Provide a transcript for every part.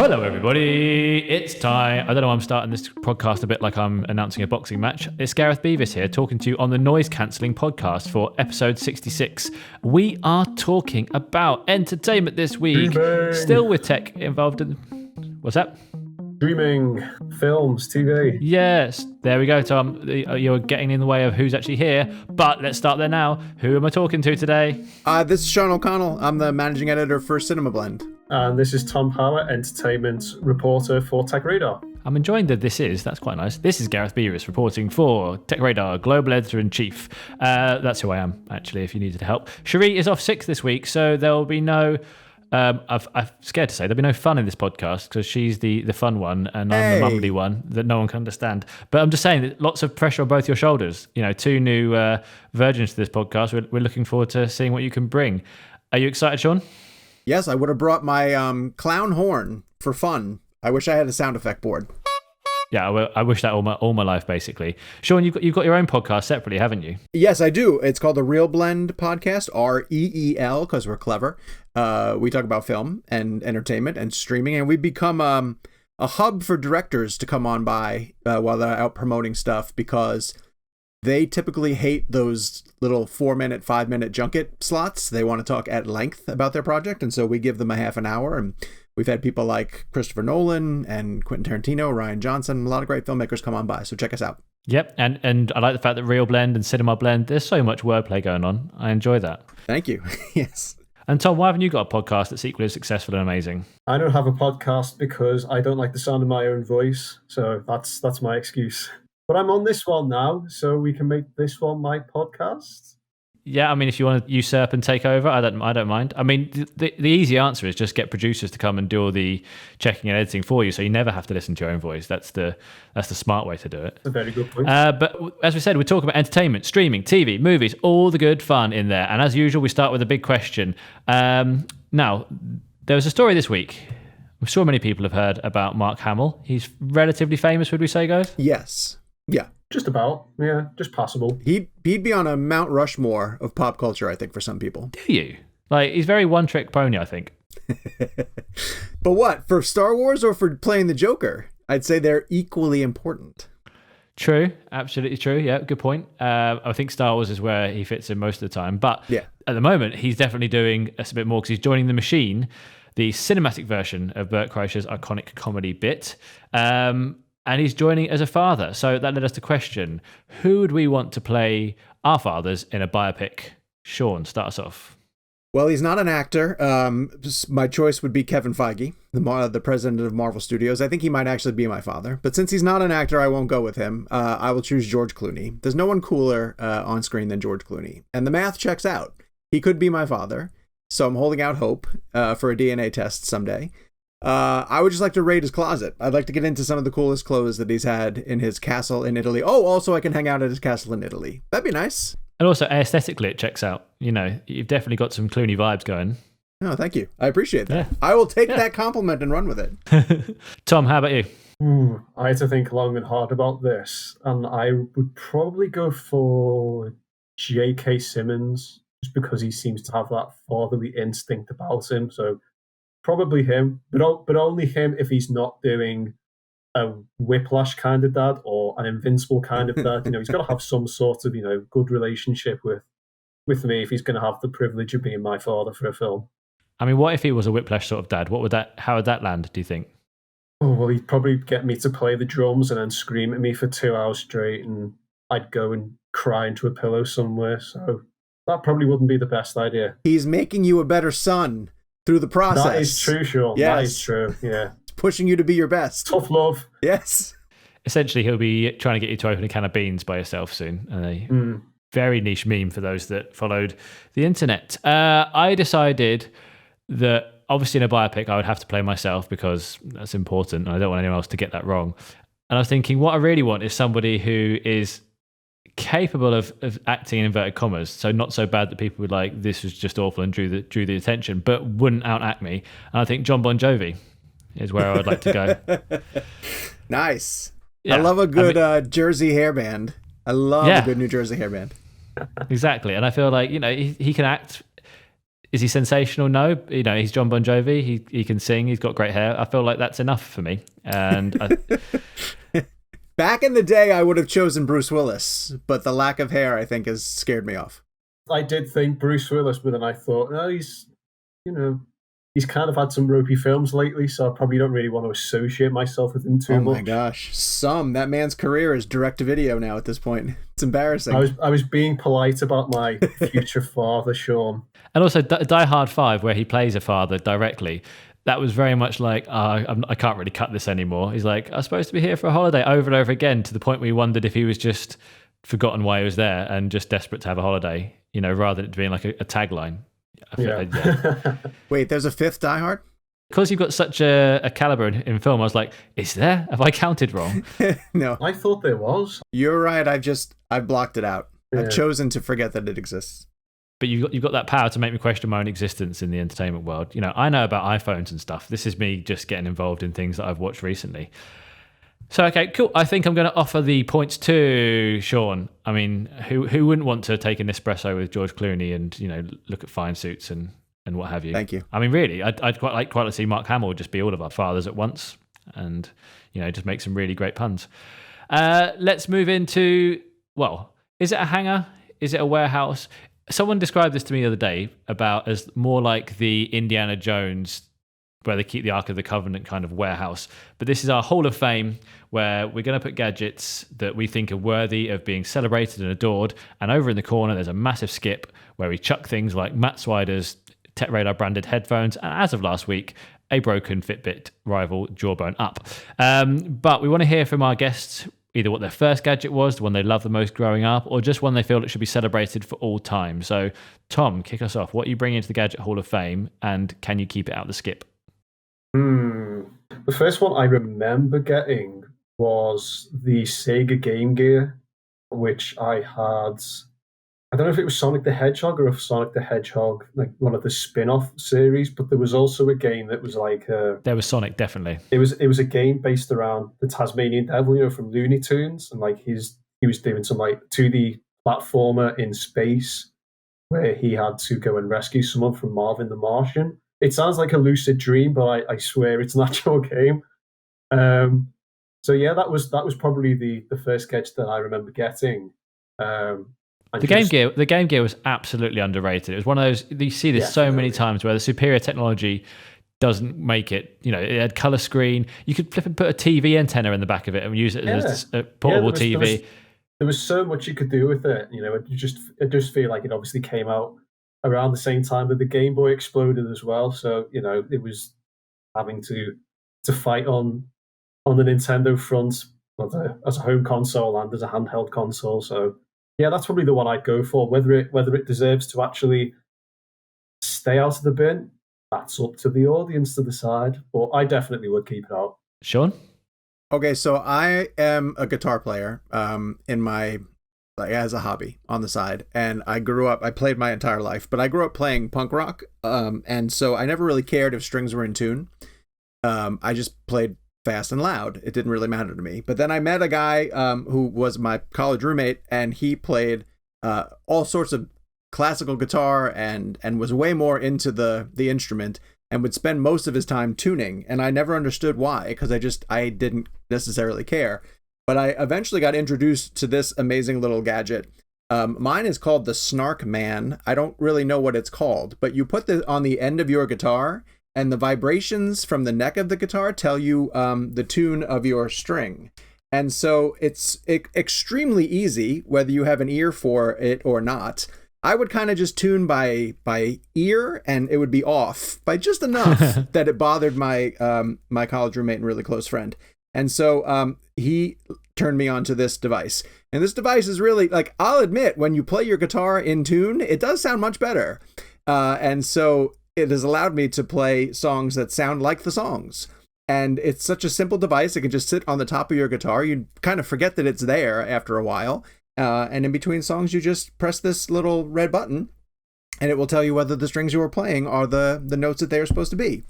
Hello, everybody. It's time. I don't know why I'm starting this podcast a bit like I'm announcing a boxing match. It's Gareth Beavis here talking to you on the Noise Cancelling podcast for episode 66. We are talking about entertainment this week. Streaming. Still with tech involved in... What's that? Streaming, films, TV. Yes, there we go, Tom. You're getting in the way of who's actually here, but let's start there now. Who am I talking to today? This is Sean O'Connell. I'm the managing editor for Cinema Blend. And this is Tom Power, entertainment reporter for TechRadar. I'm enjoying the this is. That's quite nice. This is Gareth Beavis reporting for TechRadar, global editor-in-chief. That's who I am, actually, if you needed help. Cherie is off sick this week, so there will be no... I'm scared to say there'll be no fun in this podcast because she's the fun one and I'm the mumbly one that no one can understand. But I'm just saying that lots of pressure on both your shoulders. You know, two new virgins to this podcast. We're looking forward to seeing what you can bring. Are you excited, Sean? Yes, I would have brought my clown horn for fun. I wish I had a sound effect board. Yeah, I wish that all my life, basically. Sean, you've got your own podcast separately, haven't you? Yes, I do. It's called the Real Blend Podcast, REEL, because we're clever. We talk about film and entertainment and streaming, and we become a hub for directors to come on by while they're out promoting stuff because they typically hate those little 4-minute, 5-minute junket slots. They want to talk at length about their project, and so we give them a half an hour, and we've had people like Christopher Nolan and Quentin Tarantino, Ryan Johnson, a lot of great filmmakers come on by, so check us out. Yep, and I like the fact that Real Blend and Cinema Blend, there's so much wordplay going on. I enjoy that. Thank you. Yes. And Tom, why haven't you got a podcast that's equally as successful and amazing? I don't have a podcast because I don't like the sound of my own voice, so that's my excuse. But I'm on this one now, so we can make this one my podcast. Yeah, I mean, if you want to usurp and take over, I don't mind. I mean, the easy answer is just get producers to come and do all the checking and editing for you, so you never have to listen to your own voice. That's the smart way to do it. That's a very good point. But as we said, we're talking about entertainment, streaming, TV, movies, all the good fun in there. And as usual, we start with a big question. Now, there was a story this week. I'm sure many people have heard about Mark Hamill. He's relatively famous, would we say, guys? Yes. Yeah. Just about. Yeah, just passable. He'd be on a Mount Rushmore of pop culture, I think, for some people. Do you? Like, he's very one-trick pony, I think. But what? For Star Wars or for playing the Joker? I'd say they're equally important. True. Absolutely true. Yeah, good point. I think Star Wars is where he fits in most of the time. But yeah, at the moment, he's definitely doing a bit more because he's joining The Machine, the cinematic version of Bert Kreischer's iconic comedy bit. And he's joining as a father. So that led us to question, who would we want to play our fathers in a biopic? Sean, start us off. Well, he's not an actor. My choice would be Kevin Feige, the president of Marvel Studios. I think he might actually be my father. But since he's not an actor, I won't go with him. I will choose George Clooney. There's no one cooler on screen than George Clooney. And the math checks out. He could be my father. So I'm holding out hope for a DNA test someday. I would just like to raid his closet. I'd like to get into some of the coolest clothes that he's had in his castle in Italy. Oh, also I can hang out at his castle in Italy. That'd be nice. And also aesthetically it checks out. You know, you've definitely got some Clooney vibes going. Oh, thank you. I appreciate that. Yeah. I will take that compliment and run with it. Tom, how about you? I had to think long and hard about this, and I would probably go for J.K. Simmons, just because he seems to have that fatherly instinct about him. So probably him, but only him if he's not doing a Whiplash kind of dad or an Invincible kind of dad. You know, he's got to have some sort of, good relationship with me if he's going to have the privilege of being my father for a film. I mean, what if he was a Whiplash sort of dad? How would that land, do you think? Oh, well, he'd probably get me to play the drums and then scream at me for 2 hours straight, and I'd go and cry into a pillow somewhere. So that probably wouldn't be the best idea. He's making you a better son through the process. That is true, Sean. Yes. That is true, yeah. It's pushing you to be your best. Tough love. Yes. Essentially, he'll be trying to get you to open a can of beans by yourself soon. A very niche meme for those that followed the internet. I decided that obviously in a biopic, I would have to play myself because that's important and I don't want anyone else to get that wrong. And I was thinking, what I really want is somebody who is capable of acting in inverted commas, so not so bad that people would like, this was just awful and drew the attention, but wouldn't outact me. And I think John Bon Jovi is where I would like to go. Nice. Yeah. I love a good Jersey hairband. I love a good New Jersey hairband. Exactly. And I feel like, he can act. Is he sensational? No. He's John Bon Jovi. He can sing. He's got great hair. I feel like that's enough for me. And back in the day, I would have chosen Bruce Willis, but the lack of hair, I think, has scared me off. I did think Bruce Willis, but then I thought, no, he's kind of had some ropey films lately, so I probably don't really want to associate myself with him too much. Oh my gosh. That man's career is direct-to-video now at this point. It's embarrassing. I was being polite about my future father, Sean. And also Die Hard 5, where he plays a father directly, that was very much like, I can't really cut this anymore. He's like, I was supposed to be here for a holiday, over and over again, to the point where you wondered if he was just forgotten why he was there and just desperate to have a holiday, rather than it being like a tagline. Yeah. Wait, there's a fifth Die Hard? Because you've got such a caliber in film, I was like, is there? Have I counted wrong? No. I thought there was. You're right. I've blocked it out. Yeah. I've chosen to forget that it exists. But you've got that power to make me question my own existence in the entertainment world. I know about iPhones and stuff. This is me just getting involved in things that I've watched recently. So, okay, cool. I think I'm going to offer the points to Sean. I mean, who wouldn't want to take an espresso with George Clooney and, look at fine suits and what have you? Thank you. I mean, really, I'd quite like to see Mark Hamill just be all of our fathers at once and, just make some really great puns. Let's move into, is it a hangar? Is it a warehouse? Someone described this to me the other day about as more like the Indiana Jones, where they keep the Ark of the Covenant kind of warehouse. But this is our Hall of Fame, where we're going to put gadgets that we think are worthy of being celebrated and adored. And over in the corner, there's a massive skip where we chuck things like Matt Swider's TechRadar branded headphones, and as of last week, a broken Fitbit rival Jawbone Up. But we want to hear from our guests either what their first gadget was, the one they loved the most growing up, or just one they feel it should be celebrated for all time. So, Tom, kick us off. What are you bringing into the Gadget Hall of Fame, and can you keep it out the skip? The first one I remember getting was the Sega Game Gear, which I had. I don't know if it was Sonic the Hedgehog or if Sonic the Hedgehog, like one of the spin-off series, but there was also a game that was like there was Sonic, definitely. It was a game based around the Tasmanian Devil, from Looney Tunes, and like he was doing some like 2D platformer in space where he had to go and rescue someone from Marvin the Martian. It sounds like a lucid dream, but I swear it's an actual game. So yeah, that was probably the first gadget that I remember getting. The Game Gear was absolutely underrated. It was one of those, you see this so many times where the superior technology doesn't make it. It had color screen. You could flip and put a TV antenna in the back of it and use it as a portable TV. There was so much you could do with it. It just feel like it obviously came out around the same time that the Game Boy exploded as well. So, it was having to fight on the Nintendo front as a home console and as a handheld console. So yeah, that's probably the one I'd go for. Whether it deserves to actually stay out of the bin, that's up to the audience to decide. But I definitely would keep it out. Sean? Okay, so I am a guitar player in my as a hobby on the side, and I played my entire life, but I grew up playing punk rock, and so I never really cared if strings were in tune. I just played fast and loud. It didn't really matter to me. But then I met a guy who was my college roommate, and he played all sorts of classical guitar and was way more into the instrument and would spend most of his time tuning. And I never understood why, because I didn't necessarily care. But I eventually got introduced to this amazing little gadget. Mine is called the Snark Man. I don't really know what it's called, but you put this on the end of your guitar, and the vibrations from the neck of the guitar tell you the tune of your string. And so it's extremely easy, whether you have an ear for it or not. I would kind of just tune by ear, and it would be off by just enough that it bothered my my college roommate and really close friend. And so he turned me on to this device. And this device is really, like, I'll admit, when you play your guitar in tune, it does sound much better. And so it has allowed me to play songs that sound like the songs. And it's such a simple device. It can just sit on the top of your guitar. You kind of forget that it's there after a while. And in between songs, you just press this little red button, and it will tell you whether the strings you are playing are the notes that they are supposed to be.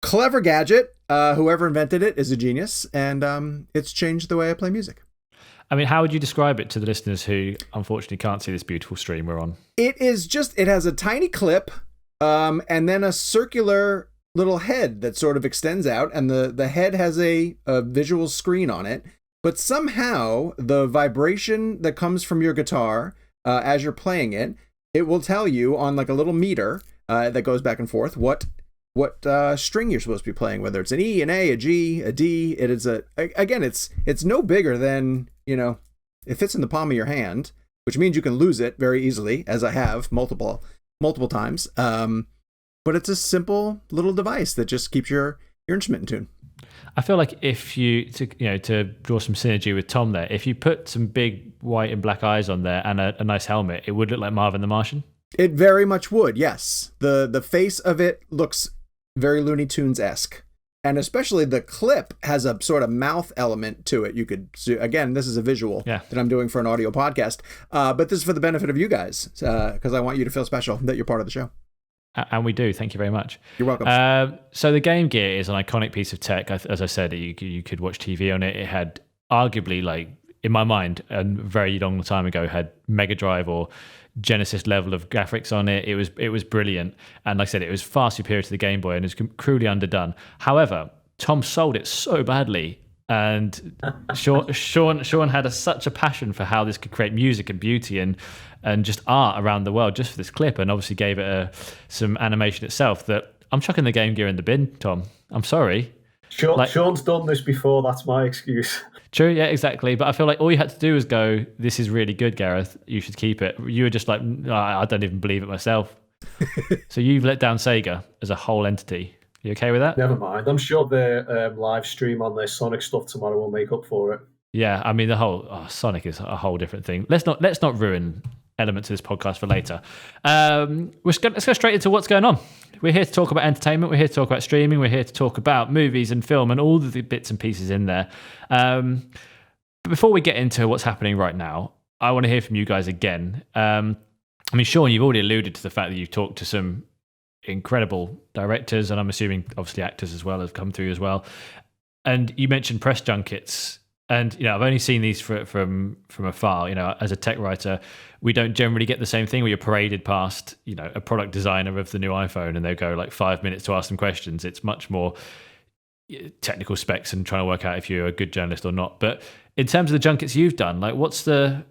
Clever gadget. Whoever invented it is a genius, and it's changed the way I play music. I mean, how would you describe it to the listeners who unfortunately can't see this beautiful stream we're on? It has a tiny clip and then a circular little head that sort of extends out, and the head has a visual screen on it. But somehow the vibration that comes from your guitar as you're playing it, it will tell you on like a little meter that goes back and forth what string you're supposed to be playing, whether it's an E, an A, a G, a D. It is again, it's no bigger than, it fits in the palm of your hand, which means you can lose it very easily, as I have multiple times. But it's a simple little device that just keeps your instrument in tune. I feel like if to draw some synergy with Tom there, if you put some big white and black eyes on there and a nice helmet, it would look like Marvin the Martian. It very much would, yes. The face of it looks very Looney Tunes-esque. And especially the clip has a sort of mouth element to it. You could, again, this is a visual that I'm doing for an audio podcast, but this is for the benefit of you guys, because I want you to feel special that you're part of the show. And we do. Thank you very much. You're welcome. So the Game Gear is an iconic piece of tech. As I said, you could watch TV on it. It had arguably, like, in my mind, a very long time ago, had Mega Drive or Genesis level of graphics on it. It was brilliant. And like I said, it was far superior to the Game Boy and it's cruelly underdone. However, Tom sold it so badly. And Sean had such a passion for how this could create music and beauty and just art around the world just for this clip, and obviously gave it some animation itself, that I'm chucking the Game Gear in the bin, Tom. I'm sorry. Sean's done this before, that's my excuse. True, yeah, exactly. But I feel like all you had to do was go, this is really good, Gareth. You should keep it. You were just like, I don't even believe it myself. So you've let down Sega as a whole entity. You okay with that? Never mind. I'm sure their live stream on their Sonic stuff tomorrow will make up for it. Yeah, I mean, the whole Sonic is a whole different thing. Let's not ruin elements of this podcast for later. Let's go straight into what's going on. We're here to talk about entertainment. We're here to talk about streaming. We're here to talk about movies and film and all the bits and pieces in there. But before we get into what's happening right now, I want to hear from you guys again. I mean, Sean, you've already alluded to the fact that you've talked to some incredible directors, and I'm assuming obviously actors as well have come through as well. And you mentioned press junkets. And, I've only seen these from afar. As a tech writer, we don't generally get the same thing where you're paraded past, a product designer of the new iPhone and they'll go like 5 minutes to ask them questions. It's much more technical specs and trying to work out if you're a good journalist or not. But in terms of the junkets you've done, like what's the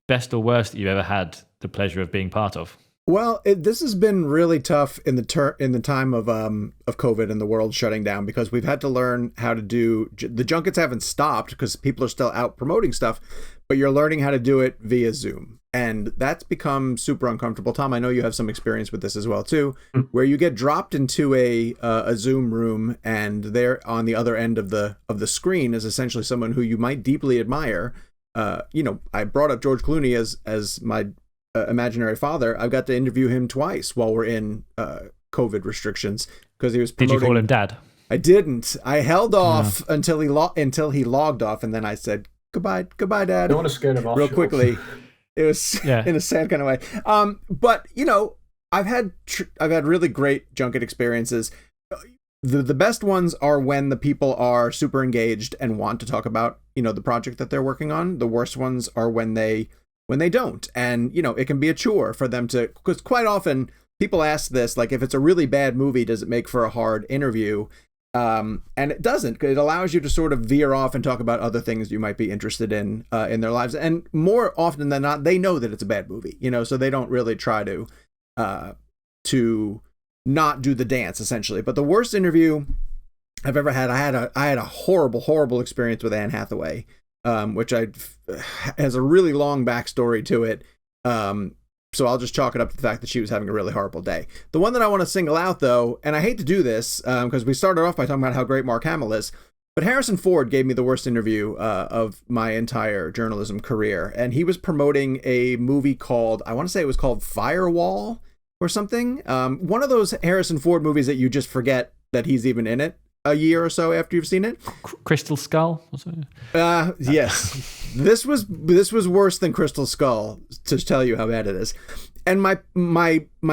best or worst that you've ever had the pleasure of being part of? Well, this has been really tough in the time of COVID and the world shutting down, because we've had to learn how to do the junkets. Haven't stopped because people are still out promoting stuff, but you're learning how to do it via Zoom, and that's become super uncomfortable. Tom, I know you have some experience with this as well too, where you get dropped into a Zoom room, and there on the other end of the screen is essentially someone who you might deeply admire. I brought up George Clooney as my imaginary father. I've got to interview him twice while we're in COVID restrictions because he was promoting. Did you call him Dad? I didn't. I held off until he logged off, and then I said goodbye, Dad. I don't want to scare him off real quickly. It was in a sad kind of way. But I've had really great junket experiences. The best ones are when the people are super engaged and want to talk about the project that they're working on. The worst ones are when they don't. And, it can be a chore for them to, because quite often people ask this, like, if it's a really bad movie, does it make for a hard interview? And it doesn't. It allows you to sort of veer off and talk about other things you might be interested in their lives. And more often than not, they know that it's a bad movie, so they don't really try to not do the dance, essentially. But the worst interview I've ever had, I had a horrible experience with Anne Hathaway. Which has a really long backstory to it. So I'll just chalk it up to the fact that she was having a really horrible day. The one that I want to single out, though, and I hate to do this because we started off by talking about how great Mark Hamill is, but Harrison Ford gave me the worst interview of my entire journalism career. And he was promoting a movie called, I want to say it was called Firewall or something. One of those Harrison Ford movies that you just forget that he's even in it a year or so after you've seen it. Crystal Skull? Yes. This was worse than Crystal Skull, to tell you how bad it is. And my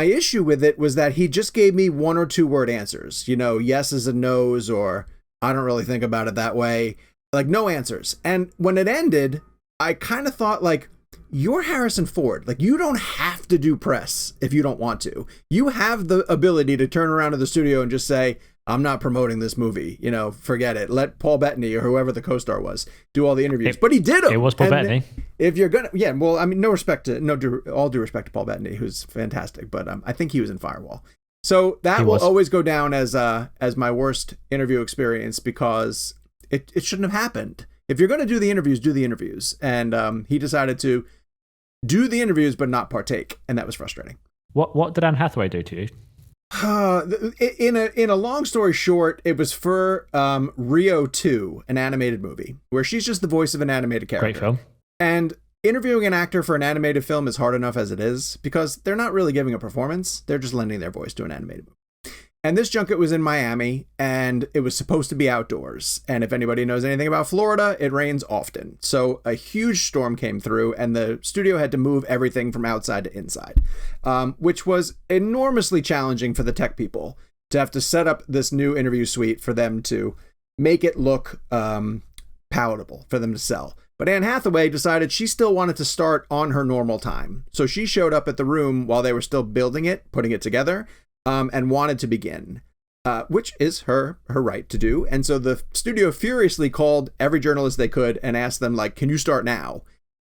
issue with it was that he just gave me 1 or 2 word answers. Yeses and nos, or I don't really think about it that way. Like, no answers. And when it ended, I kind of thought, like, you're Harrison Ford. Like, you don't have to do press if you don't want to. You have the ability to turn around to the studio and just say, I'm not promoting this movie. You know, forget it. Let Paul Bettany or whoever the co-star was do all the interviews. But he did them. It was Paul Bettany. If you're gonna, yeah. Well, I mean, all due respect to Paul Bettany, who's fantastic. But I think he was in Firewall. So that will always go down as my worst interview experience, because it shouldn't have happened. If you're going to do the interviews, do the interviews. And he decided to do the interviews but not partake, and that was frustrating. What did Anne Hathaway do to you? In a long story short, it was for Rio 2, an animated movie where she's just the voice of an animated character. Great film. And interviewing an actor for an animated film is hard enough as it is, because they're not really giving a performance. They're just lending their voice to an animated movie. And this junket was in Miami, and it was supposed to be outdoors. And if anybody knows anything about Florida, it rains often. So a huge storm came through, and the studio had to move everything from outside to inside, which was enormously challenging for the tech people to have to set up this new interview suite for them to make it look palatable for them to sell. But Anne Hathaway decided she still wanted to start on her normal time. So she showed up at the room while they were still building it, putting it together, and wanted to begin, which is her right to do. And so the studio furiously called every journalist they could and asked them, like, can you start now?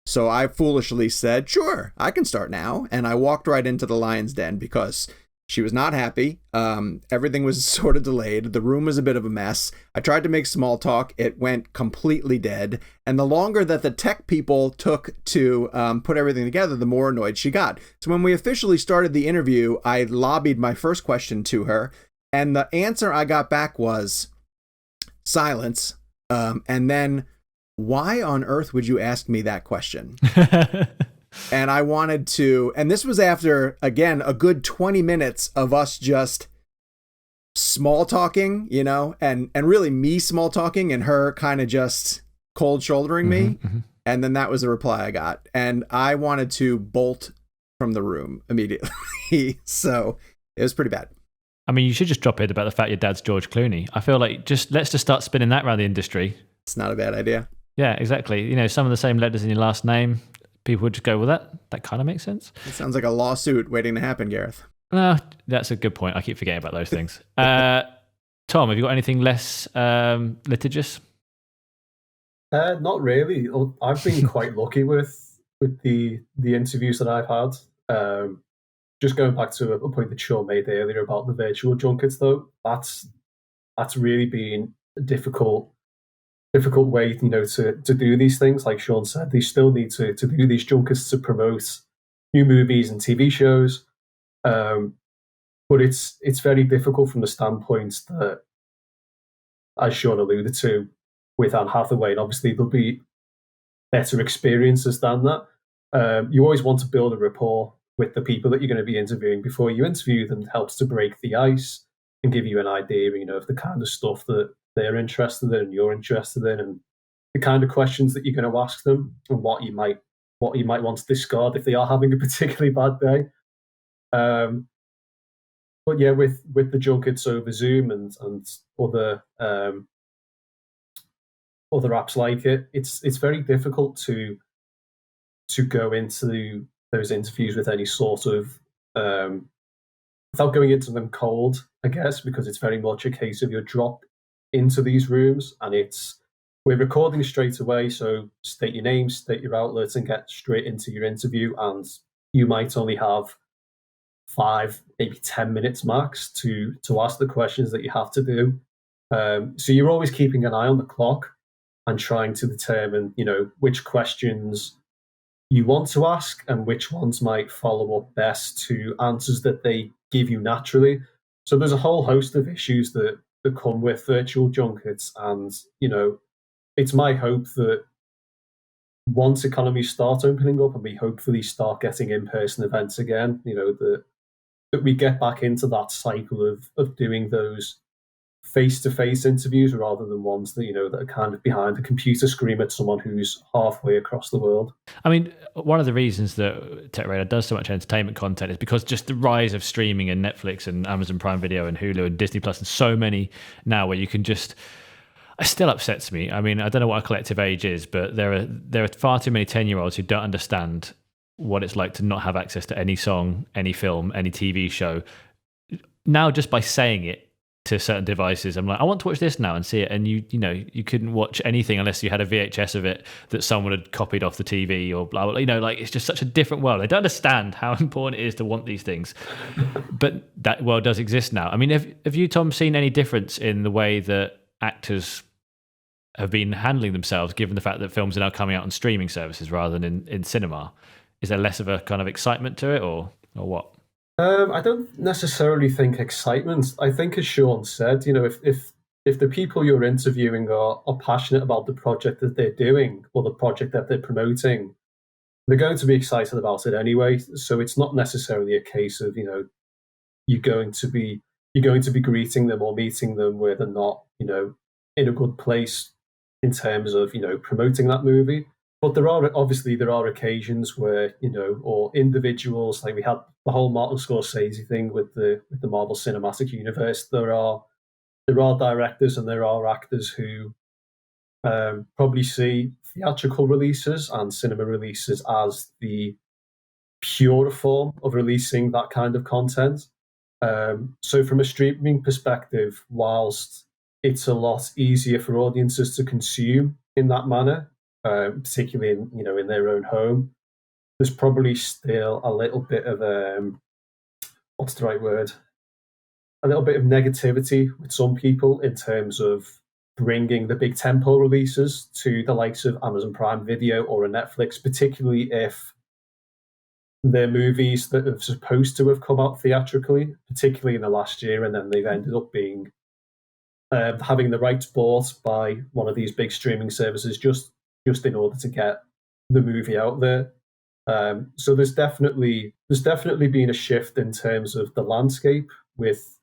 So I foolishly said, sure, I can start now. And I walked right into the lion's den because she was not happy. Everything was sort of delayed. The room was a bit of a mess. I tried to make small talk. It went completely dead. And the longer that the tech people took to put everything together, the more annoyed she got. So when we officially started the interview, I lobbied my first question to her. And the answer I got back was silence. And then, why on earth would you ask me that question? And I wanted to, and this was after, again, a good 20 minutes of us just small talking, you know, and really me small talking and her kind of just cold shouldering me. Mm-hmm. And then that was the reply I got. And I wanted to bolt from the room immediately. So it was pretty bad. I mean, you should just drop it about the fact your dad's George Clooney. I feel like let's just start spinning that around the industry. It's not a bad idea. Yeah, exactly. You know, some of the same letters in your last name. People would just go, well, that kind of makes sense. It sounds like a lawsuit waiting to happen, Gareth. That's a good point. I keep forgetting about those things. Tom, have you got anything less litigious? Not really. I've been quite lucky with the interviews that I've had. Just going back to a point that Sean made earlier about the virtual junkets, though, that's really been a difficult way, you know, to do these things. Like Sean said, they still need to do these junkets to promote new movies and TV shows. But it's very difficult from the standpoint that, as Sean alluded to, with Anne Hathaway, and obviously there'll be better experiences than that. You always want to build a rapport with the people that you're going to be interviewing before you interview them. It helps to break the ice and give you an idea, you know, of the kind of stuff that they're interested in and you're interested in, and the kind of questions that you're going to ask them, and what you might want to discard if they are having a particularly bad day. But yeah, with the junkets over Zoom and other apps like it, it's very difficult to go into those interviews with any sort of without going into them cold, I guess, because it's very much a case of you're dropped into these rooms and we're recording straight away, so state your name, state your outlets, and get straight into your interview. And you might only have 5, maybe 10 minutes max to ask the questions that you have to do. So you're always keeping an eye on the clock and trying to determine, you know, which questions you want to ask and which ones might follow up best to answers that they give you naturally. So there's a whole host of issues that come with virtual junkets, and, you know, it's my hope that once economies start opening up and we hopefully start getting in-person events again, you know, that we get back into that cycle of doing those face-to-face interviews rather than ones that, you know, that are kind of behind a computer screen with someone who's halfway across the world. I mean, one of the reasons that TechRadar does so much entertainment content is because just the rise of streaming and Netflix and Amazon Prime Video and Hulu and Disney Plus and so many now where you can just, it still upsets me. I mean, I don't know what a collective age is, but there are far too many 10-year-olds who don't understand what it's like to not have access to any song, any film, any TV show. Now, just by saying it to certain devices, I'm like, I want to watch this now and see it. And you couldn't watch anything unless you had a VHS of it that someone had copied off the TV or blah, blah, like it's just such a different world. I don't understand how important it is to want these things, but that world does exist now. I mean, have you, Tom, seen any difference in the way that actors have been handling themselves, given the fact that films are now coming out on streaming services rather than in cinema? Is there less of a kind of excitement to it or what? I don't necessarily think excitement. I think, as Sean said, if the people you're interviewing are passionate about the project that they're doing or the project that they're promoting, they're going to be excited about it anyway. So it's not necessarily a case of you're going to be greeting them or meeting them where they're not in a good place in terms of promoting that movie. But there are occasions where, or individuals, like we had the whole Martin Scorsese thing with the Marvel Cinematic Universe. There are directors and there are actors who probably see theatrical releases and cinema releases as the purer form of releasing that kind of content. So from a streaming perspective, whilst it's a lot easier for audiences to consume in that manner, particularly in their own home, there's probably still a little bit of what's the right word? A little bit of negativity with some people in terms of bringing the big tempo releases to the likes of Amazon Prime Video or a Netflix, particularly if they're movies that are supposed to have come out theatrically, particularly in the last year, and then they've ended up being having the rights bought by one of these big streaming services just in order to get the movie out there. So there's definitely been a shift in terms of the landscape with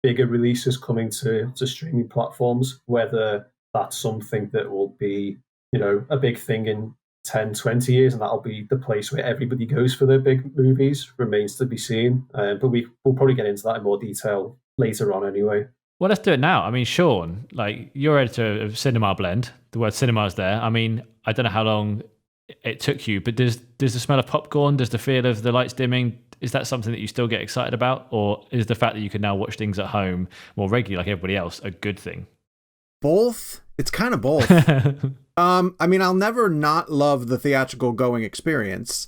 bigger releases coming to streaming platforms. Whether that's something that will be a big thing in 10, 20 years, and that'll be the place where everybody goes for their big movies, remains to be seen. But we'll probably get into that in more detail later on anyway. Well, let's do it now. I mean, Sean, like, you're editor of Cinema Blend. The word cinema is there. I mean, I don't know how long it took you, but does the smell of popcorn, does the feel of the lights dimming, is that something that you still get excited about? Or is the fact that you can now watch things at home more regularly like everybody else a good thing? Both. It's kind of both. I mean, I'll never not love the theatrical going experience.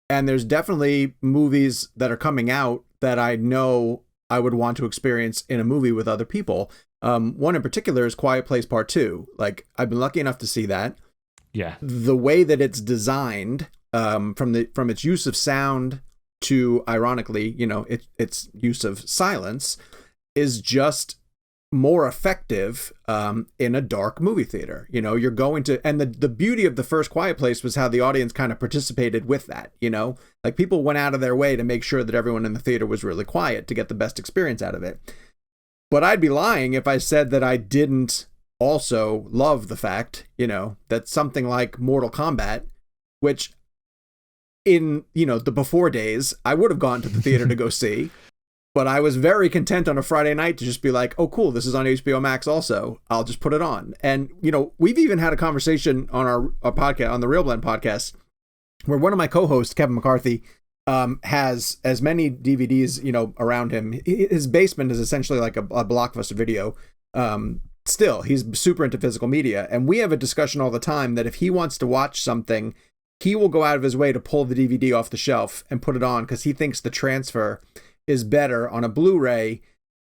And there's definitely movies that are coming out that I know I would want to experience in a movie with other people. One in particular is Quiet Place Part 2. Like, I've been lucky enough to see that. Yeah. The way that it's designed, from its use of sound to, ironically, its use of silence, is just more effective in a dark movie theater. You're going to, and the beauty of the first Quiet Place was how the audience kind of participated with that. Like, people went out of their way to make sure that everyone in the theater was really quiet to get the best experience out of it. But I'd be lying if I said that I didn't also love the fact, that something like Mortal Kombat, which in, the before days, I would have gone to the theater to go see. But I was very content on a Friday night to just be like, oh, cool, this is on HBO Max also. I'll just put it on. And, we've even had a conversation on our podcast, on the Real Blend podcast, where one of my co-hosts, Kevin McCarthy, has as many DVDs, around him. His basement is essentially like a Blockbuster Video. Still, he's super into physical media. And we have a discussion all the time that if he wants to watch something, he will go out of his way to pull the DVD off the shelf and put it on because he thinks the transfer is better on a Blu-ray.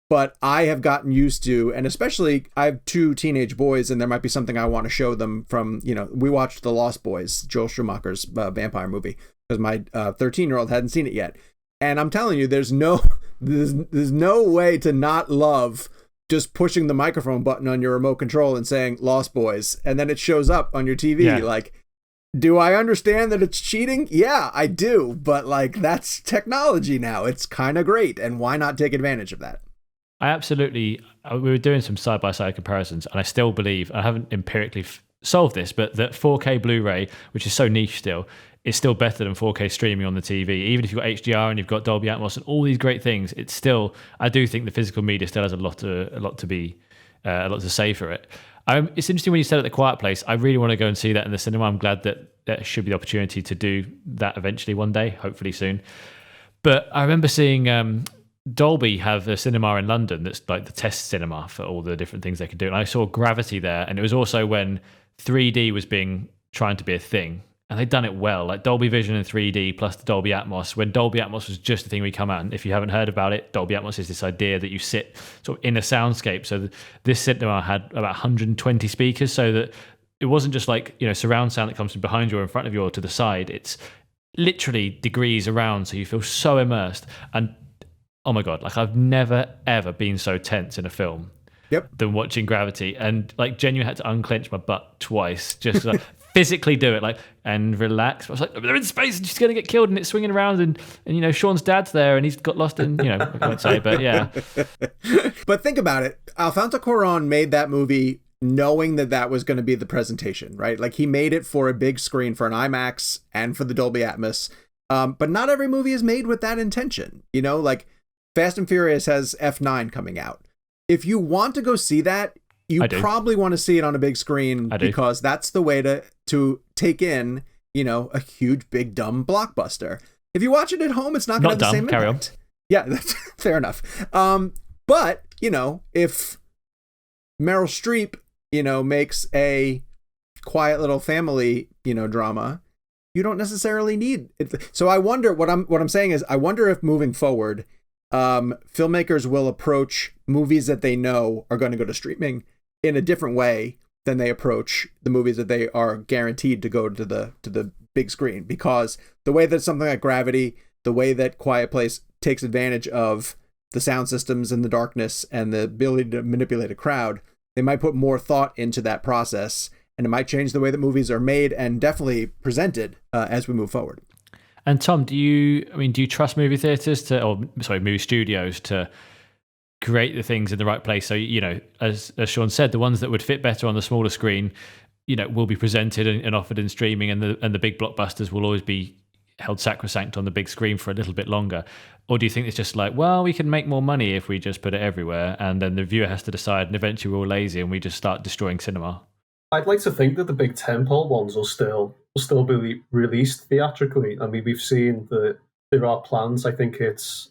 But I have gotten used to, and especially I have 2 teenage boys, and there might be something I want to show them from, we watched The Lost Boys, Joel Schumacher's vampire movie, because my 13-year-old hadn't seen it yet. And I'm telling you, there's no way to not love just pushing the microphone button on your remote control and saying Lost Boys, and then it shows up on your TV. Yeah. Like, do I understand that it's cheating? Yeah, I do. But like, that's technology now. It's kind of great. And why not take advantage of that? I absolutely, we were doing some side-by-side comparisons, and I still believe, I haven't empirically solved this, but that 4K Blu-ray, which is so niche still, is still better than 4K streaming on the TV. Even if you've got HDR and you've got Dolby Atmos and all these great things, it's still, I do think the physical media still has a lot to be a lot to say for it. It's interesting when you said at the Quiet Place. I really want to go and see that in the cinema. I'm glad that there should be the opportunity to do that eventually one day, hopefully soon. But I remember seeing Dolby have a cinema in London that's like the test cinema for all the different things they could do. And I saw Gravity there, and it was also when 3D was trying to be a thing. And they'd done it well, like Dolby Vision and 3D plus the Dolby Atmos. When Dolby Atmos was just the thing we come out, and if you haven't heard about it, Dolby Atmos is this idea that you sit sort of in a soundscape. So this cinema had about 120 speakers, so that it wasn't just like, you know, surround sound that comes from behind you or in front of you or to the side. It's literally degrees around, so you feel so immersed. And oh my God, like I've never ever been so tense in a film. Than watching Gravity, and like genuinely had to unclench my butt twice just like physically do it, like, and relax. I was like, they're in space and she's going to get killed and it's swinging around, and you know, Sean's dad's there and he's got lost in, you know, I won't say, but yeah. But think about it. Alfonso Cuarón made that movie knowing that that was going to be the presentation, right? Like he made it for a big screen, for an IMAX and for the Dolby Atmos. But not every movie is made with that intention. You know, like Fast and Furious has F9 coming out. If you want to go see that, you probably want to see it on a big screen because that's the way to take in, you know, a huge, big, dumb blockbuster. If you watch it at home, it's not going to have the same impact. Yeah, that's fair enough. But, you know, if Meryl Streep, you know, makes a quiet little family, you know, drama, you don't necessarily need it. So I wonder, what I'm saying is, I wonder if moving forward, filmmakers will approach movies that they know are going to go to streaming in a different way than they approach the movies that they are guaranteed to go to the big screen, because the way that something like Gravity, the way that Quiet Place takes advantage of the sound systems and the darkness and the ability to manipulate a crowd, they might put more thought into that process, and it might change the way that movies are made and definitely presented as we move forward. And Tom, do you trust movie theaters movie studios to create the things in the right place? So, you know, as Sean said, the ones that would fit better on the smaller screen, you know, will be presented and offered in streaming, and the big blockbusters will always be held sacrosanct on the big screen for a little bit longer. Or do you think it's just like, well, we can make more money if we just put it everywhere, and then the viewer has to decide, and eventually we're all lazy and we just start destroying cinema? I'd like to think that the big tentpole ones will still be released theatrically. I mean, we've seen that there are plans. I think it's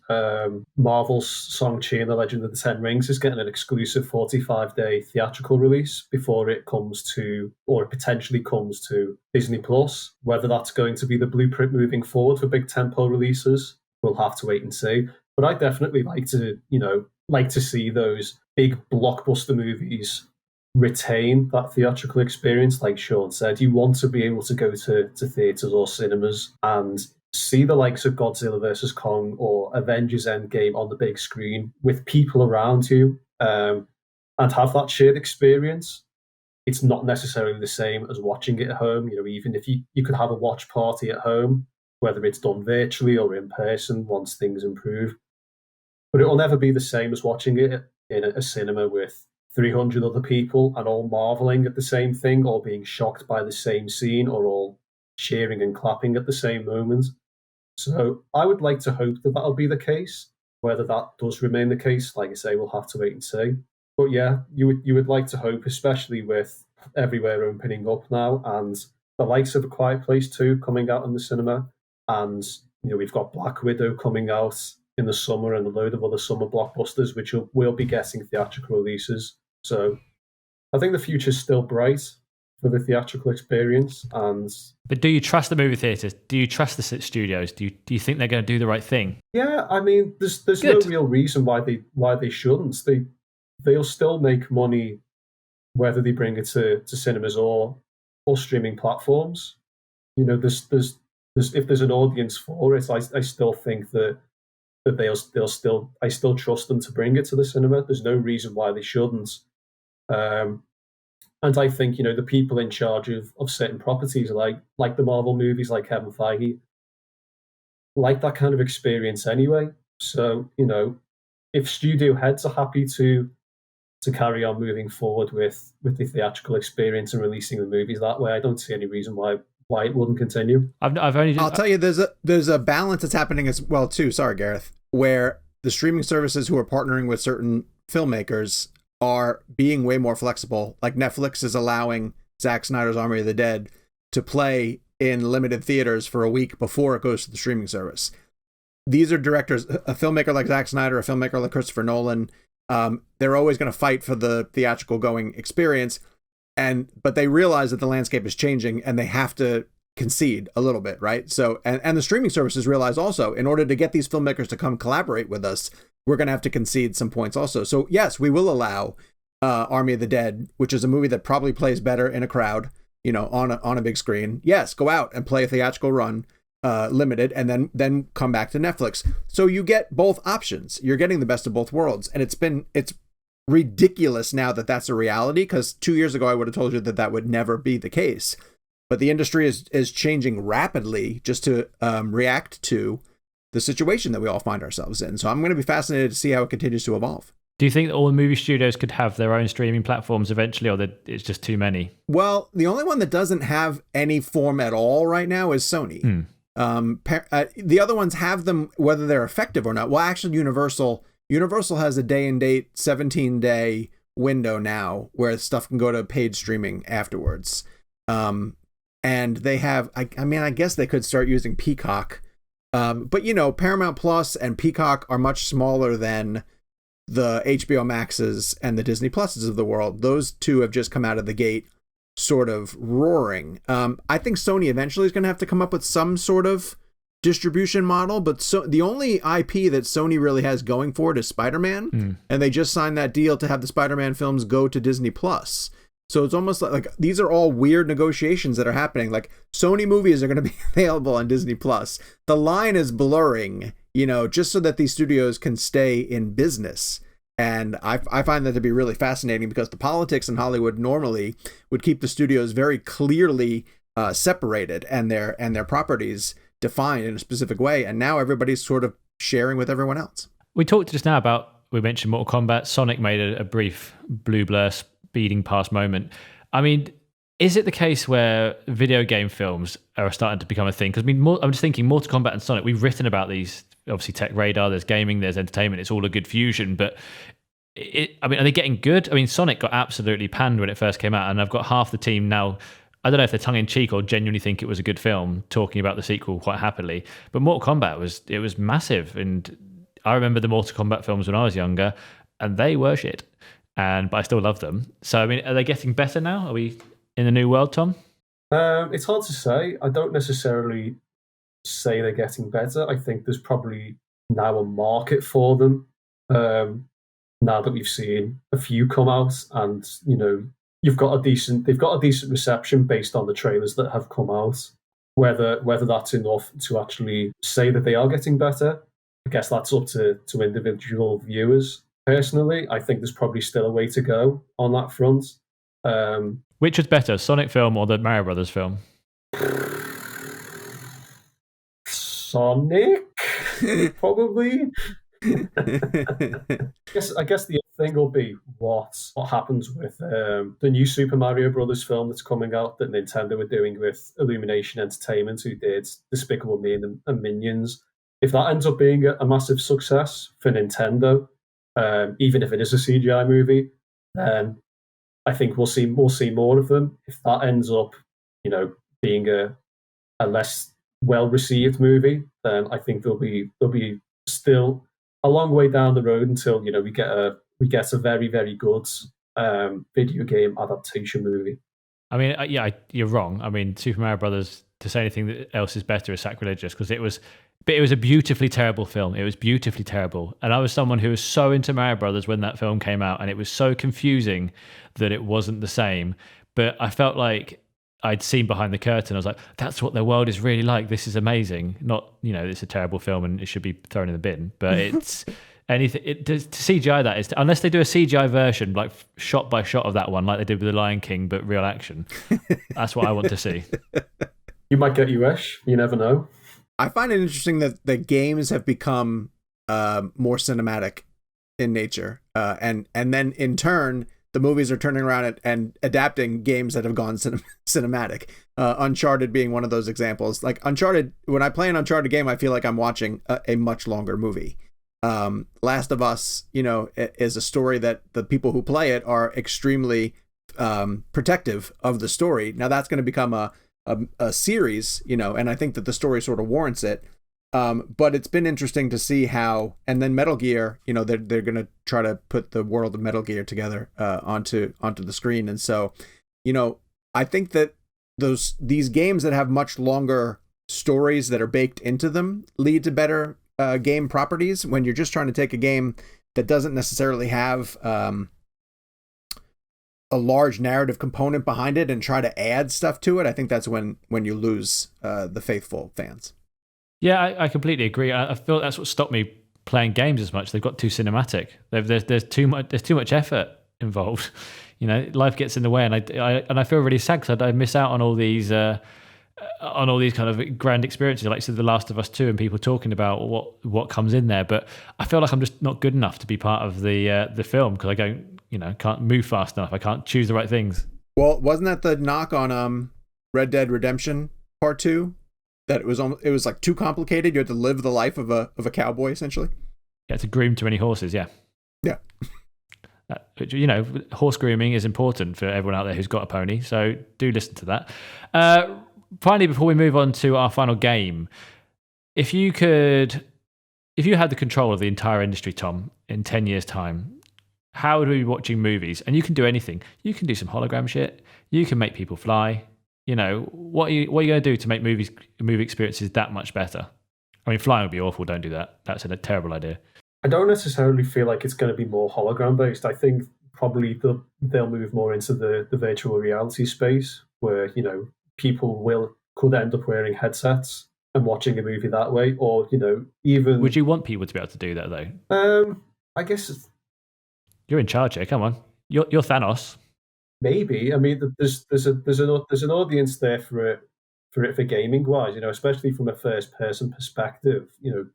Marvel's Shang-Chi and the Legend of the Ten Rings is getting an exclusive 45-day theatrical release before it comes to, or it potentially comes to, Disney Plus. Whether that's going to be the blueprint moving forward for big tentpole releases, we'll have to wait and see. But I definitely like to see those big blockbuster movies retain that theatrical experience. Like Sean said, you want to be able to go to theatres or cinemas and see the likes of Godzilla vs. Kong or Avengers Endgame on the big screen with people around you, and have that shared experience. It's not necessarily the same as watching it at home. You know, even if you could have a watch party at home, whether it's done virtually or in person once things improve, but it will never be the same as watching it in a cinema with 300 other people and all marveling at the same thing, or being shocked by the same scene, or all cheering and clapping at the same moment. So I would like to hope that that'll be the case. Whether that does remain the case, like I say, we'll have to wait and see. But yeah, you would like to hope, especially with everywhere opening up now, and the likes of A Quiet Place 2 coming out in the cinema, and you know, we've got Black Widow coming out in the summer, and a load of other summer blockbusters which will be getting theatrical releases. So I think the future's still bright for the theatrical experience. But do you trust the movie theaters? Do you trust the studios? Do you think they're going to do the right thing? Yeah, I mean, there's no real reason why they shouldn't. They'll still make money whether they bring it to cinemas or streaming platforms. You know, there's if there's an audience for it, I still think that I still trust them to bring it to the cinema. There's no reason why they shouldn't. And I think, you know, the people in charge of certain properties, like the Marvel movies, like Kevin Feige, like that kind of experience anyway. So, you know, if studio heads are happy to carry on moving forward with the theatrical experience and releasing the movies that way, I don't see any reason why it wouldn't continue. I'll tell you, there's a balance that's happening as well too. Sorry, Gareth, where the streaming services who are partnering with certain filmmakers are being way more flexible. Like Netflix is allowing Zack Snyder's Army of the Dead to play in limited theaters for a week before it goes to the streaming service. These are directors, a filmmaker like Zack Snyder, a filmmaker like Christopher Nolan. They're always going to fight for the theatrical going experience. But they realize that the landscape is changing and they have to concede a little bit, right? So, and the streaming services realize also, in order to get these filmmakers to come collaborate with us, we're going to have to concede some points also. So yes, we will allow Army of the Dead, which is a movie that probably plays better in a crowd, on a big screen. Yes, go out and play a theatrical run, limited, and then come back to Netflix. So you get both options. You're getting the best of both worlds. And it's ridiculous now that that's a reality, because 2 years ago I would have told you that would never be the case. But the industry is changing rapidly just to react to the situation that we all find ourselves in. So I'm going to be fascinated to see how it continues to evolve. Do you think that all the movie studios could have their own streaming platforms eventually, or that it's just too many? Well, the only one that doesn't have any form at all right now is Sony. The other ones have them, whether they're effective or not. Well, actually, Universal has a day and date 17-day window now where stuff can go to paid streaming afterwards. And they have, I guess they could start using Peacock. But Paramount Plus and Peacock are much smaller than the HBO Maxes and the Disney Pluses of the world. Those two have just come out of the gate sort of roaring. I think Sony eventually is going to have to come up with some sort of distribution model, but the only IP that Sony really has going for it is Spider-Man, and they just signed that deal to have the Spider-Man films go to Disney Plus. So it's almost like these are all weird negotiations that are happening. Like Sony movies are going to be available on Disney Plus. The line is blurring, just so that these studios can stay in business. And I find that to be really fascinating, because the politics in Hollywood normally would keep the studios very clearly separated and their properties defined in a specific way. And now everybody's sort of sharing with everyone else. We talked just now we mentioned Mortal Kombat. Sonic made a brief blue blur speeding past moment. I mean, is it the case where video game films are starting to become a thing? Because I'm just thinking Mortal Kombat and Sonic, we've written about these, obviously TechRadar, there's gaming, there's entertainment, it's all a good fusion, but are they getting good? I mean, Sonic got absolutely panned when it first came out, and I've got half the team now, I don't know if they're tongue-in-cheek or genuinely think it was a good film, talking about the sequel quite happily. But Mortal Kombat was massive, and I remember the Mortal Kombat films when I was younger, and they were shit. But I still love them. So, I mean, are they getting better now? Are we in a new world, Tom? It's hard to say. I don't necessarily say they're getting better. I think there's probably now a market for them. Now that we've seen a few come out, and they've got a decent reception based on the trailers that have come out. Whether that's enough to actually say that they are getting better, I guess that's up to individual viewers. Personally, I think there's probably still a way to go on that front. Which was better, Sonic film or the Mario Brothers film? Sonic, probably. I guess the thing will be what happens with the new Super Mario Brothers film that's coming out that Nintendo are doing with Illumination Entertainment, who did Despicable Me and Minions. If that ends up being a massive success for Nintendo, even if it is a CGI movie, then I think we'll see more of them. If that ends up, being a less well received movie, then I think there'll be still a long way down the road until we get a very, very good video game adaptation movie. I mean, you're wrong. I mean, Super Mario Brothers, to say anything else is better is sacrilegious, because it was a beautifully terrible film. It was beautifully terrible. And I was someone who was so into Mario Brothers when that film came out, and it was so confusing that it wasn't the same. But I felt like I'd seen behind the curtain. I was like, that's what the world is really like. This is amazing. Not, it's a terrible film and it should be thrown in the bin. But it's anything. To CGI that is, unless they do a CGI version, like shot by shot of that one, like they did with The Lion King, but real action. That's what I want to see. You might get your wish. You never know. I find it interesting that the games have become more cinematic in nature, and then in turn, the movies are turning around and adapting games that have gone cinematic. Uncharted being one of those examples. Like Uncharted, when I play an Uncharted game, I feel like I'm watching a much longer movie. Last of Us, is a story that the people who play it are extremely protective of the story. Now that's going to become a series, and I think that the story sort of warrants it. But it's been interesting to see how, and then Metal Gear, they're going to try to put the world of Metal Gear together onto the screen. And so, I think that these games that have much longer stories that are baked into them lead to better game properties. When you're just trying to take a game that doesn't necessarily have a large narrative component behind it and try to add stuff to it, I think that's when you lose the faithful fans. Yeah, I completely agree. I feel that's what stopped me playing games as much. They've got too cinematic. There's too much effort involved. Life gets in the way, and I feel really sad because I miss out on all these kind of grand experiences, like The Last of Us 2, and people talking about what comes in there. But I feel like I'm just not good enough to be part of the film because I can't move fast enough. I can't choose the right things. Well, wasn't that the knock on Red Dead Redemption Part 2? That it was like too complicated. You had to live the life of a cowboy, essentially. Yeah, to groom too many horses. Yeah. Yeah. Horse grooming is important for everyone out there who's got a pony. So do listen to that. Finally, before we move on to our final game, if you had the control of the entire industry, Tom, in 10 years' time, how would we be watching movies? And you can do anything. You can do some hologram shit. You can make people fly. What are you going to do to make movie experiences that much better? I mean, flying would be awful. Don't do that. That's a terrible idea. I don't necessarily feel like it's going to be more hologram based. I think probably they'll move more into the virtual reality space where, people could end up wearing headsets and watching a movie that way, or, even... Would you want people to be able to do that, though? I guess... You're in charge here. Come on. You're Thanos. Maybe. I mean, there's an audience there for gaming wise, especially from a first person perspective.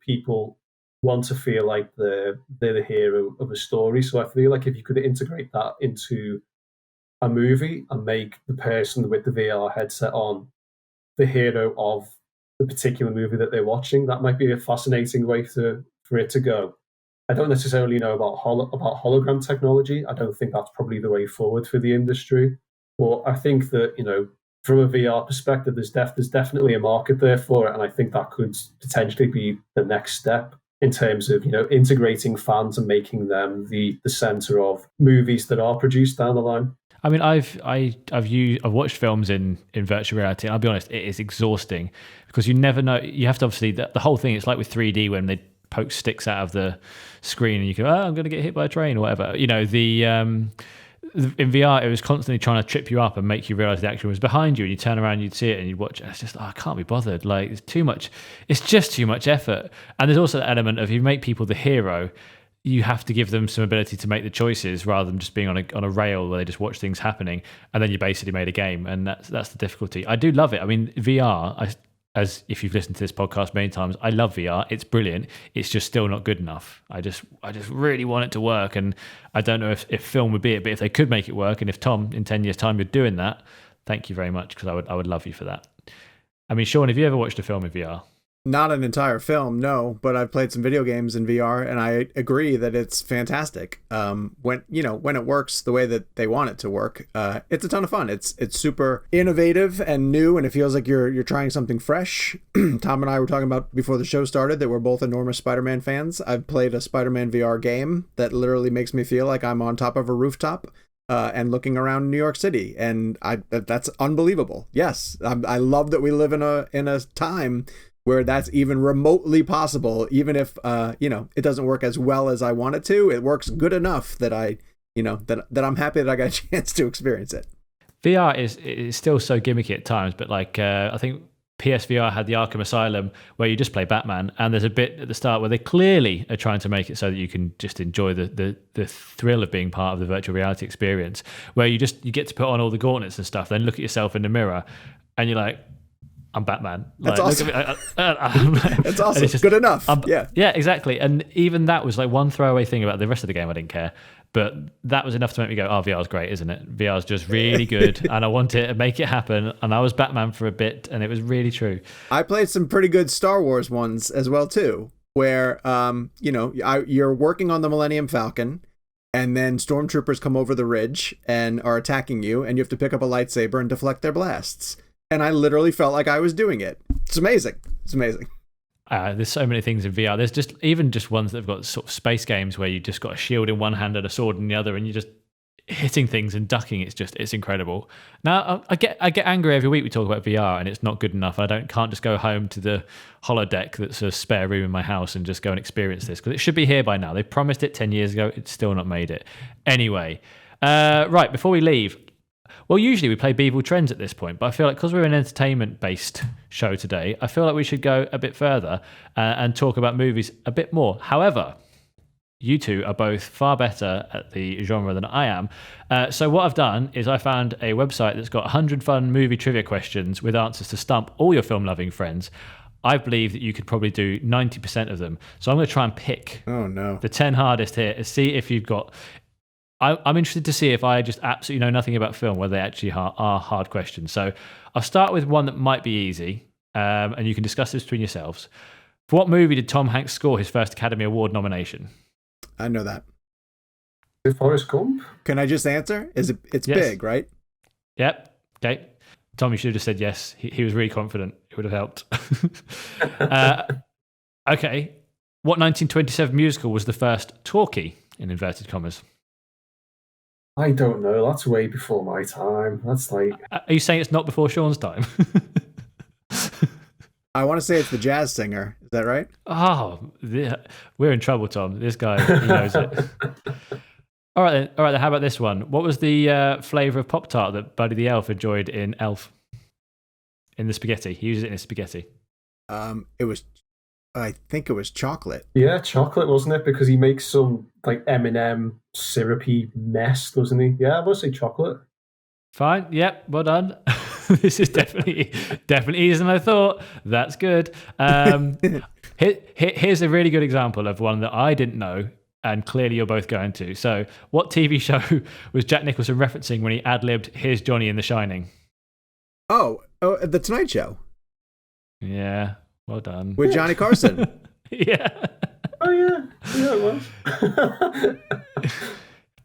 People want to feel like they're the hero of a story. So I feel like if you could integrate that into a movie and make the person with the VR headset on the hero of the particular movie that they're watching, that might be a fascinating way for it to go. I don't necessarily know about hologram technology. I don't think that's probably the way forward for the industry. But I think that, from a VR perspective, there's definitely a market there for it. And I think that could potentially be the next step in terms of, integrating fans and making them the center of movies that are produced down the line. I mean, I've watched films in virtual reality, and I'll be honest, it is exhausting because you never know. You have to obviously the whole thing. It's like with 3D when they poke sticks out of the screen and you go, I'm going to get hit by a train or whatever. In VR, it was constantly trying to trip you up and make you realize the action was behind you, and you turn around, you'd see it, and you'd watch it. And it's just, I can't be bothered. Like, it's too much. It's just too much effort. And there's also the element of, if you make people the hero, you have to give them some ability to make the choices rather than just being on a rail where they just watch things happening, and then you basically made a game. And that's the difficulty. I do love it. I mean, VR, as if you've listened to this podcast many times, I love VR. It's brilliant. It's just still not good enough. I just really want it to work, and I don't know if film would be it, but if they could make it work, and if Tom, in 10 years' time, you're doing that, thank you very much, because I would love you for that. I mean, Sean, have you ever watched a film in VR? Not an entire film, no, but I've played some video games in VR, and I agree that it's fantastic. When it works the way that they want it to work, it's a ton of fun. It's super innovative and new, and it feels like you're trying something fresh. Tom and I were talking about before the show started that we're both enormous Spider-Man fans. I've played a Spider-Man VR game that literally makes me feel like I'm on top of a rooftop and looking around New York City, and that's unbelievable. Yes, I love that we live in a time where that's even remotely possible, even if it doesn't work as well as I want it to. It works good enough that that I'm happy that I got a chance to experience it. VR is still so gimmicky at times, but I think PSVR had the Arkham Asylum where you just play Batman, and there's a bit at the start where they clearly are trying to make it so that you can just enjoy the thrill of being part of the virtual reality experience, where you get to put on all the gauntlets and stuff, then look at yourself in the mirror, and you're like, I'm Batman. That's awesome. That's awesome. It's just, good enough. Yeah, exactly. And even that was like one throwaway thing about the rest of the game. I didn't care, but that was enough to make me go, "Oh, VR's great, isn't it? VR's just really good, and I want it to make it happen." And I was Batman for a bit, and it was really true. I played some pretty good Star Wars ones as well too. where you're working on the Millennium Falcon, and then stormtroopers come over the ridge and are attacking you, and you have to pick up a lightsaber and deflect their blasts. And I literally felt like I was doing it. It's amazing. It's amazing. There's so many things in VR. There's just ones that have got sort of space games where you just got a shield in one hand and a sword in the other, and you're just hitting things and ducking. It's incredible. Now I get angry every week we talk about VR and it's not good enough. Can't just go home to the holodeck that's a spare room in my house and just go and experience this, because it should be here by now. They promised it 10 years ago. It's still not made it. Anyway, right, before we leave, well, usually we play Beevil Trends at this point, but I feel like because we're an entertainment-based show today, I feel like we should go a bit further and talk about movies a bit more. However, you two are both far better at the genre than I am. So what I've done is I found a website that's got 100 fun movie trivia questions with answers to stump all your film-loving friends. I believe that you could probably do 90% of them. So I'm going to try and pick the 10 hardest here and see if you've got... I'm interested to see if I just absolutely know nothing about film, whether they actually are hard questions. So I'll start with one that might be easy, and you can discuss this between yourselves. For what movie did Tom Hanks score his first Academy Award nomination? I know that. Forrest Gump? Can I just answer? It's yes. Big, right? Yep. Okay. Tom, you should have just said yes. He was really confident. It would have helped. Okay. What 1927 musical was the first talkie, in inverted commas? I don't know. That's way before my time. That's like... Are you saying it's not before Sean's time? I want to say it's The Jazz Singer. Is that right? Oh, we're in trouble, Tom. This guy, he knows it. All right, then. How about this one? What was the flavour of Pop-Tart that Buddy the Elf enjoyed in Elf? In the spaghetti. He uses it in his spaghetti. I think it was chocolate. Yeah, chocolate, wasn't it? Because he makes some like M&M syrupy mess, doesn't he? Yeah, I would say chocolate. Fine. Yep. Well done. This is definitely easier than I thought. That's good. Here's a really good example of one that I didn't know, and clearly you're both going to. So, what TV show was Jack Nicholson referencing when he ad-libbed "Here's Johnny in The Shining"? Oh, The Tonight Show. Yeah. Well done. With Johnny Carson. Yeah. Oh, yeah. Yeah, it was.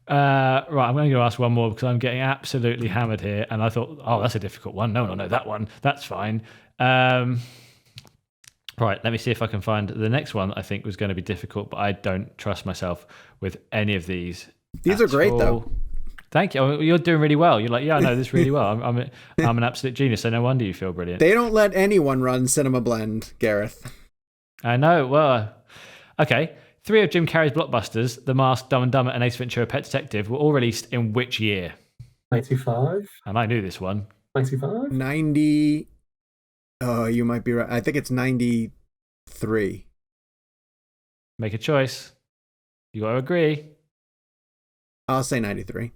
Right, I'm going to ask one more because I'm getting absolutely hammered here. And I thought, that's a difficult one. No, that one. That's fine. Right, let me see if I can find the next one I think was going to be difficult, but I don't trust myself with any of these. These are great, though. Thank you. You're doing really well. You're like, yeah, I know this really well. I'm an absolute genius, so no wonder you feel brilliant. They don't let anyone run Cinema Blend, Gareth. I know. Well, okay. 3 of Jim Carrey's blockbusters, The Mask, Dumb and Dumber, and Ace Ventura: Pet Detective, were all released in which year? 95. And I knew this one. 95? 90. Oh, you might be right. I think it's 93. Make a choice. You got to agree. I'll say 93.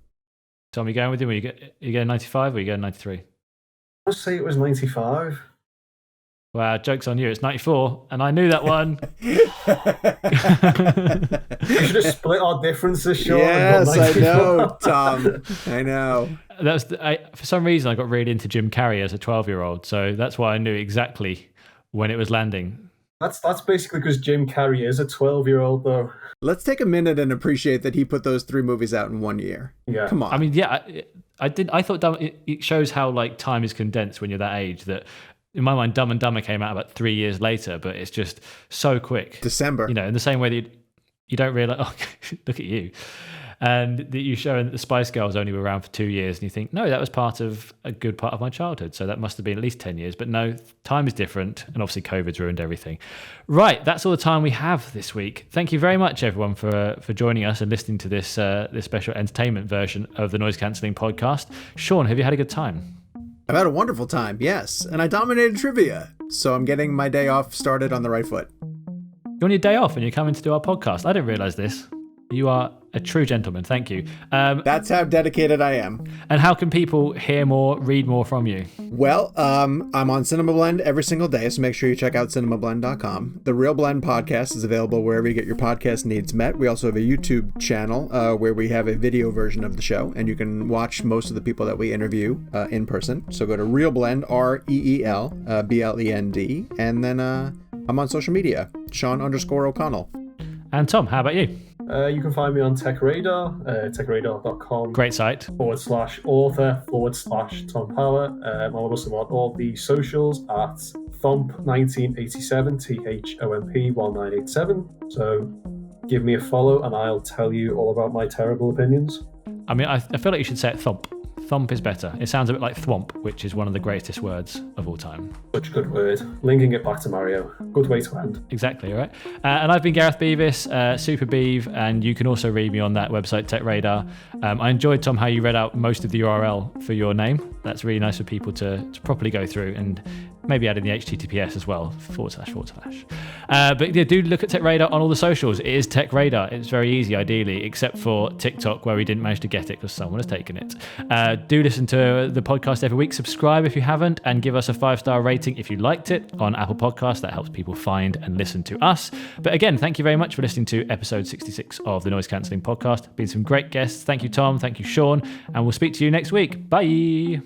Tom, you going with him? You going 95 or you going 93? I'll say it was 95. Wow, joke's on you. It's 94, and I knew that one. We should have split our differences, Sean. Yes, I know, Tom. I know. For some reason, I got really into Jim Carrey as a 12-year-old, so that's why I knew exactly when it was landing. That's basically because Jim Carrey is a 12-year-old, though. Let's take a minute and appreciate that he put those 3 movies out in 1 year. Yeah, come on. I mean, yeah, I thought it shows how like time is condensed when you're that age. That in my mind, Dumb and Dumber came out about 3 years later, but it's just so quick. December, in the same way that you don't realize. Oh, look at you. And that you show that the Spice Girls only were around for 2 years, and you think, no, that was a good part of my childhood, so that must have been at least 10 years. But no, time is different, and obviously COVID's ruined everything. Right, that's all the time we have this week. Thank you very much, everyone, for joining us and listening to this special entertainment version of the Noise Cancelling podcast. Sean, have you had a good time? I've had a wonderful time, yes, and I dominated trivia, so I'm getting my day off started on the right foot. You're on your day off and you're coming to do our podcast. I didn't realize this. You are a true gentleman. Thank you. That's how dedicated I am. And how can people hear more, read more from you? Well, I'm on Cinema Blend every single day, so make sure you check out cinemablend.com. The Real Blend podcast is available wherever you get your podcast needs met. We also have a YouTube channel where we have a video version of the show, and you can watch most of the people that we interview in person. So go to Real Blend, REEL, BLEND, and then I'm on social media, Sean_O'Connell. And Tom, how about you? You can find me on TechRadar, techradar.com. Great site. /author/Tom Power. I'm also on all the socials at Thomp1987, THOMP1987. So give me a follow and I'll tell you all about my terrible opinions. I mean, I feel like you should say it Thomp. Thomp is better. It sounds a bit like thwomp, which is one of the greatest words of all time. Such a good word. Linking it back to Mario. Good way to end. Exactly, right? And I've been Gareth Beavis, Super Beav, and you can also read me on that website, TechRadar. I enjoyed, Tom, how you read out most of the URL for your name. That's really nice for people to properly go through and maybe add in the HTTPS as well, //. But yeah, do look at TechRadar on all the socials. It is TechRadar. It's very easy, ideally, except for TikTok, where we didn't manage to get it because someone has taken it. Do listen to the podcast every week. Subscribe if you haven't, and give us a 5-star rating if you liked it on Apple Podcasts. That helps people find and listen to us. But again, thank you very much for listening to episode 66 of the Noise Cancelling Podcast. Been some great guests. Thank you, Tom. Thank you, Sean. And we'll speak to you next week. Bye.